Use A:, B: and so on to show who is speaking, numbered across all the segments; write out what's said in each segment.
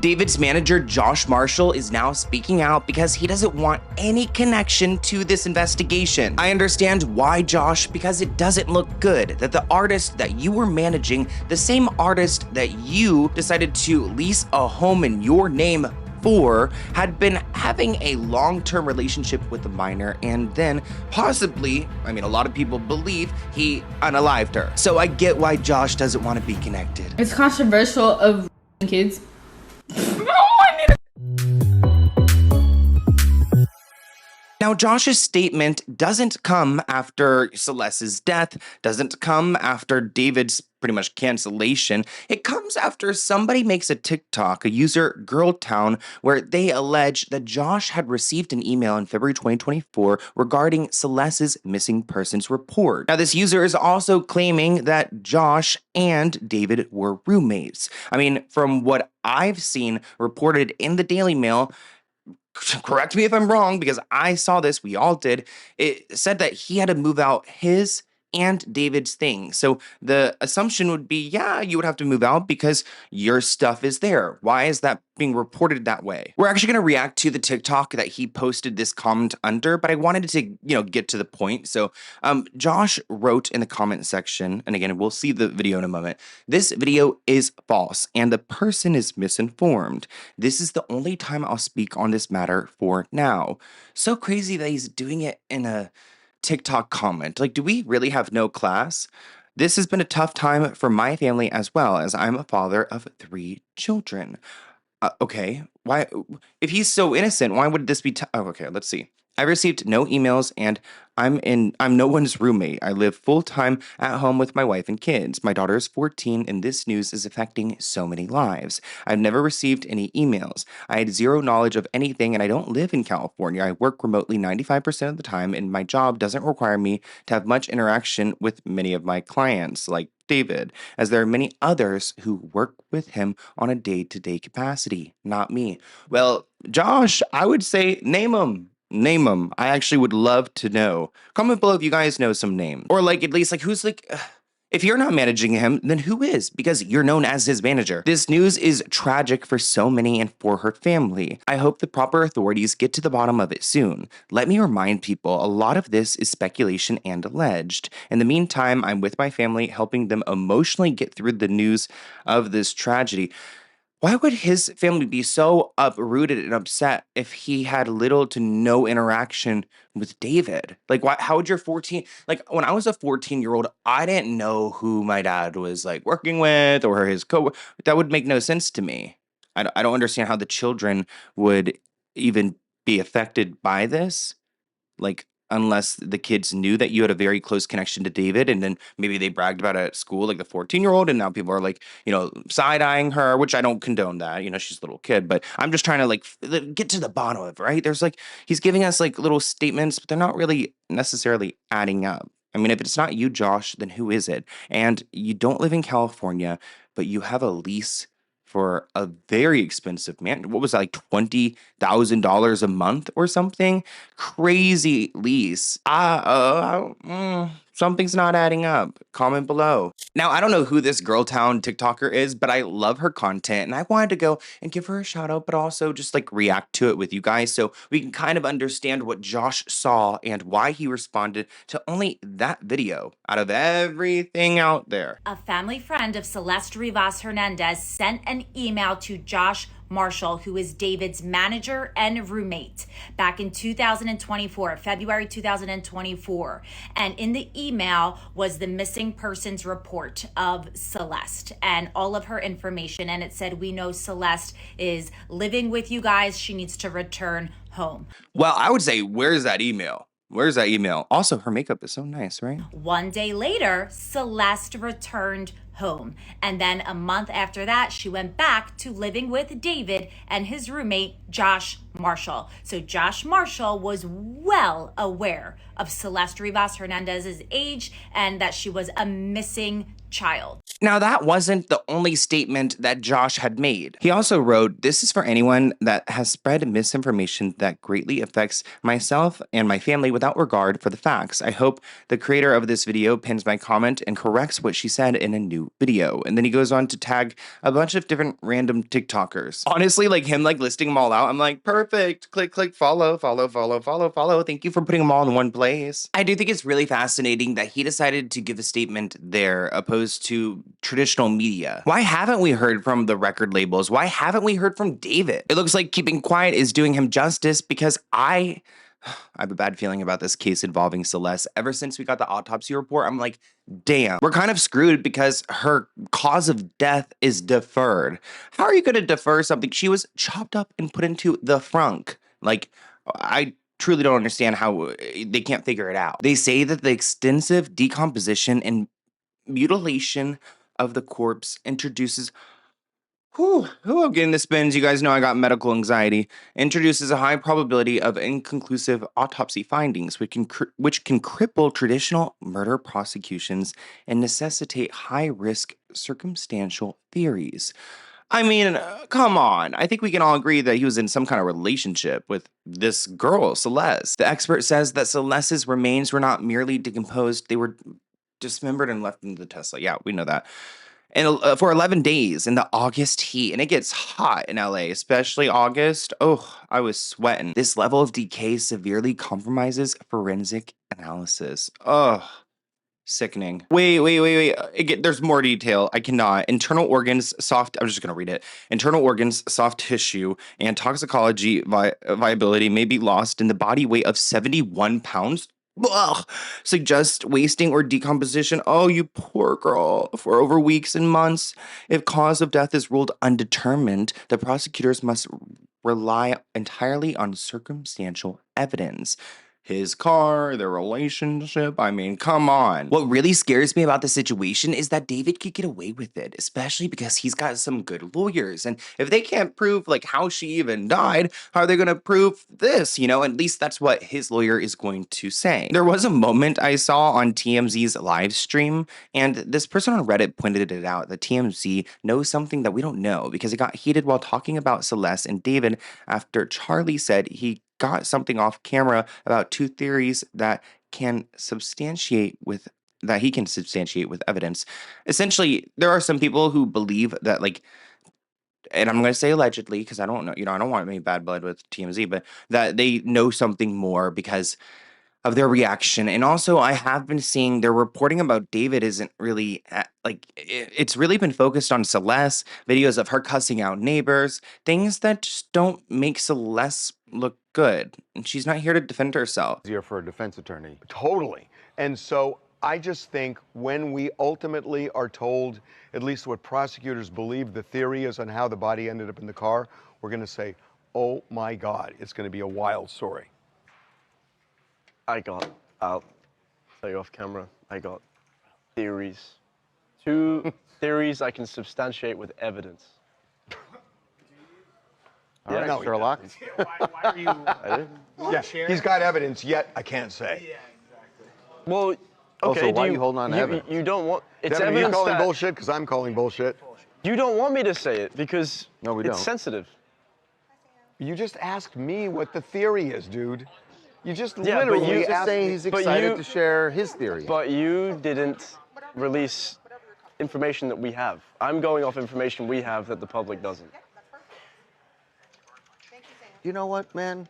A: David's manager, Josh Marshall, is now speaking out because he doesn't want any connection to this investigation. I understand why, Josh, because it doesn't look good that the artist that you were managing, the same artist that you decided to lease a home in your name for, had been having a long-term relationship with a minor, and then possibly, I mean, a lot of people believe he unalived her. So I get why Josh doesn't want to be connected.
B: It's controversial of kids.
A: Now, Josh's statement doesn't come after Celeste's death, doesn't come after David's pretty much cancellation. It comes after somebody makes a TikTok, a user Girltown, where they allege that Josh had received an email in February 2024 regarding Celeste's missing persons report. Now, this user is also claiming that Josh and David were roommates. I mean, from what I've seen reported in the Daily Mail, correct me if I'm wrong, because I saw this, we all did, it said that he had to move out his and David's things. So the assumption would be, yeah, you would have to move out because your stuff is there. Why is that being reported that way? We're actually going to react to the TikTok that he posted this comment under, but I wanted to, get to the point. So Josh wrote in the comment section, and again, we'll see the video in a moment, this video is false and the person is misinformed. This is the only time I'll speak on this matter for now. So crazy that he's doing it in a TikTok comment. Like, do we really have no class? This has been a tough time for my family as well, as I'm a father of 3 children. Okay, why? If he's so innocent, why would this be? Okay, let's see. I received no emails, and I'm no one's roommate. I live full-time at home with my wife and kids. My daughter is 14, and this news is affecting so many lives. I've never received any emails. I had zero knowledge of anything, and I don't live in California. I work remotely 95% of the time, and my job doesn't require me to have much interaction with many of my clients, like David, as there are many others who work with him on a day-to-day capacity, not me. Well, Josh, I would say name them. Name them. I actually would love to know. Comment below if you guys know some names. Or at least who's if you're not managing him, then who is? Because you're known as his manager. This news is tragic for so many and for her family. I hope the proper authorities get to the bottom of it soon. Let me remind people, a lot of this is speculation and alleged. In the meantime, I'm with my family, helping them emotionally get through the news of this tragedy. Why would his family be so uprooted and upset if he had little to no interaction with David? How would your 14, when I was a 14-year-old, I didn't know who my dad was working with or his that would make no sense to me. I don't understand how the children would even be affected by this. Unless the kids knew that you had a very close connection to David, and then maybe they bragged about it at school, the 14-year-old, and now people are side-eyeing her, which I don't condone that. She's a little kid, but I'm just trying to get to the bottom of it, right? There's he's giving us little statements, but they're not really necessarily adding up. I mean, if it's not you, Josh, then who is it? And you don't live in California, but you have a lease for a very expensive man. What was that, $20,000 a month or something? Crazy lease. Something's not adding up. Comment below. Now, I don't know who this Girltown TikToker is, but I love her content, and I wanted to go and give her a shout out, but also just react to it with you guys so we can kind of understand what Josh saw and why he responded to only that video out of everything out there.
C: A family friend of Celeste Rivas Hernandez sent an email to Josh Marshall, who is David's manager and roommate, back in 2024, February 2024. And in the email was the missing persons report of Celeste and all of her information. And it said, we know Celeste is living with you guys. She needs to return home.
A: Well, I would say, where's that email? Where's that email? Also, her makeup is so nice, right?
C: One day later, Celeste returned home. And then a month after that, she went back to living with David and his roommate, Josh Marshall. So Josh Marshall was well aware of Celeste Rivas Hernandez's age and that she was a missing child.
A: Now, that wasn't the only statement that Josh had made. He also wrote, "This is for anyone that has spread misinformation that greatly affects myself and my family without regard for the facts. I hope the creator of this video pins my comment and corrects what she said in a new video." And then he goes on to tag a bunch of different random TikTokers. Honestly, like him listing them all out, I'm like, perfect. Click, follow. Thank you for putting them all in one place. I do think it's really fascinating that he decided to give a statement there opposed to traditional media. Why haven't we heard from the record labels? Why haven't we heard from David? It looks like keeping quiet is doing him justice because I have a bad feeling about this case involving Celeste. Ever since we got the autopsy report, I'm like, damn, we're kind of screwed because her cause of death is deferred. How are you going to defer something? She was chopped up and put into the frunk. Like, I truly don't understand how they can't figure it out. They say that the extensive decomposition and mutilation of the corpse introduces, I'm getting the spins. You guys know I got medical anxiety. Introduces a high probability of inconclusive autopsy findings, which can cripple traditional murder prosecutions and necessitate high-risk circumstantial theories. I mean, come on. I think we can all agree that he was in some kind of relationship with this girl, Celeste. The expert says that Celeste's remains were not merely decomposed, they were dismembered and left in the Tesla. Yeah, we know that. And for 11 days in the August heat, and it gets hot in LA, especially August. Oh, I was sweating. This level of decay severely compromises forensic analysis. Oh, sickening. Wait. There's more detail. I cannot. Internal organs, I'm just going to read it. Internal organs, soft tissue, and toxicology viability may be lost in the body weight of 71 pounds. Ugh, suggest wasting or decomposition. Oh, you poor girl. For over weeks and months. If cause of death is ruled undetermined, the prosecutors must rely entirely on circumstantial evidence. His car, their relationship, I mean, come on. What really scares me about the situation is that David could get away with it, especially because he's got some good lawyers. And if they can't prove how she even died, how are they going to prove this? At least that's what his lawyer is going to say. There was a moment I saw on TMZ's live stream, and this person on Reddit pointed it out that TMZ knows something that we don't know because it got heated while talking about Celeste and David after Charlie said he got something off camera about two theories that he can substantiate with evidence. Essentially, there are some people who believe that, and I'm going to say allegedly because I don't know, I don't want any bad blood with TMZ, but that they know something more because of their reaction. And also, I have been seeing their reporting about David isn't really it's really been focused on Celeste, videos of her cussing out neighbors, things that just don't make Celeste look good. And she's not here to defend herself.
D: Easier for a defense attorney.
E: Totally. And so I just think when we ultimately are told, at least what prosecutors believe the theory is on how the body ended up in the car, we're going to say, oh my God, it's going to be a wild story.
F: I'll tell you off camera, I got theories. 2 theories I can substantiate with evidence.
D: All right,
E: no,
D: Sherlock.
G: Why are you?
E: Yeah, he's got evidence, yet I can't say.
G: Yeah, exactly.
F: Well, okay.
D: Also, why are you holding on to evidence?
F: You don't want. It's
E: Devin,
F: evidence
E: you calling
F: that
E: bullshit? Because I'm calling bullshit.
F: you don't want me to say it because
D: No, we
F: it's
D: don't.
F: sensitive.
E: You just asked me what the theory is, dude. You just
F: Yeah, but
E: literally
F: you
D: Just
E: asked
D: saying
E: me.
D: he's
F: but
D: excited
F: you-
D: to share his theory.
F: But you didn't release information that we have. I'm going off information we have that the public doesn't.
D: You know what, man?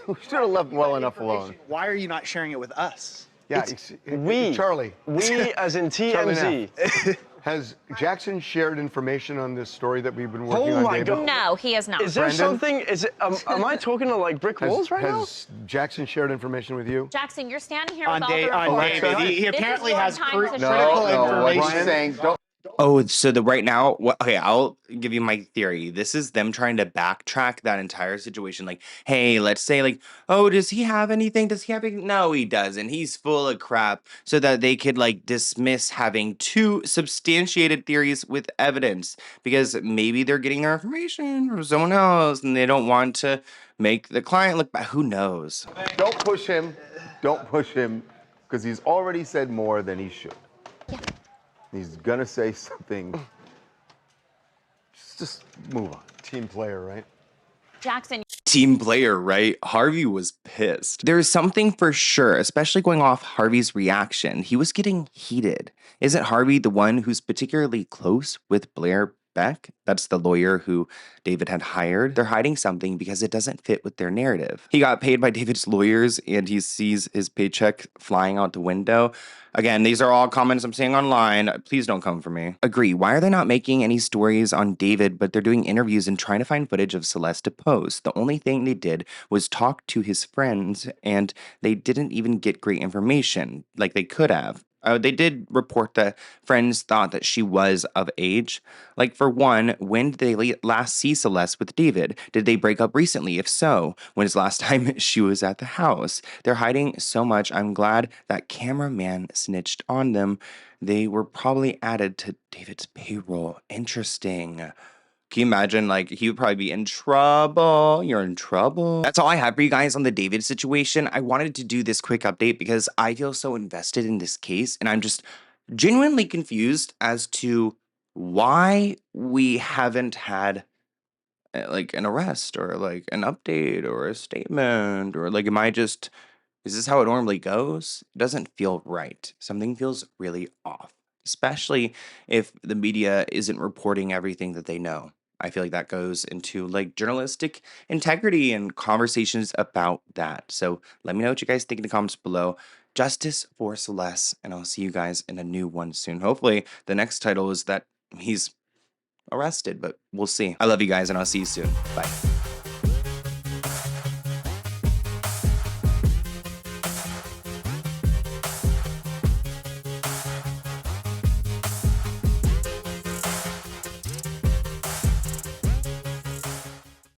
D: We should have left him well enough alone.
G: Why are you not sharing it with us?
E: Yeah,
F: We,
E: Charlie.
F: we as in
E: Charlie
F: TMZ.
E: Has Jackson shared information on this story that we've been working
F: Oh
E: on,
F: my
E: David?
F: God.
H: No, he has not.
F: Is there
E: Brendan?
F: something? Is it? Am I talking to brick walls right now?
E: Has Jackson shared information with you?
H: Jackson, you're standing here
G: On
H: with all the
G: David,
H: reporters.
E: Alexa?
G: he
H: This is
G: apparently
H: your
G: has
H: time to
G: critical
H: shine.
D: No,
G: information.
D: Brian's saying don't
A: Oh, so the right now, okay, I'll give you my theory. This is them trying to backtrack that entire situation. Like, hey, let's say, like, oh, does he have anything? Does he have anything? No, he doesn't. He's full of crap. So that they could, like, dismiss having two substantiated theories with evidence because maybe they're getting their information from someone else and they don't want to make the client look bad. Who knows?
D: Don't push him. Don't push him, because he's already said more than he should. He's gonna say something. Just move on.
E: Team player, right?
H: Jackson.
A: Team player, right? Harvey was pissed. There's something for sure, especially going off Harvey's reaction. He was getting heated. Isn't Harvey the one who's particularly close with Blair Beck? That's the lawyer who David had hired. They're hiding something because it doesn't fit with their narrative. He got paid by David's lawyers and he sees his paycheck flying out the window. Again, these are all comments I'm seeing online. Please don't come for me. Agree. Why are they not making any stories on David, but they're doing interviews and trying to find footage of Celeste to post? The only thing they did was talk to his friends, and they didn't even get great information like they could have. They did report that friends thought that she was of age. Like, for one, when did they last see Celeste with David? Did they break up recently? If so, when is the last time she was at the house? They're hiding so much. I'm glad that cameraman snitched on them. They were probably added to David's payroll. Interesting. Can you imagine, like, he would probably be in trouble. You're in trouble. That's all I have for you guys on the David situation. I wanted to do this quick update because I feel so invested in this case, and I'm just genuinely confused as to why we haven't had like an arrest or like an update or a statement, or like, is this how it normally goes? It doesn't feel right. Something feels really off, especially if the media isn't reporting everything that they know. I feel like that goes into like journalistic integrity and conversations about that. So let me know what you guys think in the comments below. Justice for Celeste, and I'll see you guys in a new one soon. Hopefully the next title is that he's arrested, but we'll see. I love you guys, and I'll see you soon. Bye.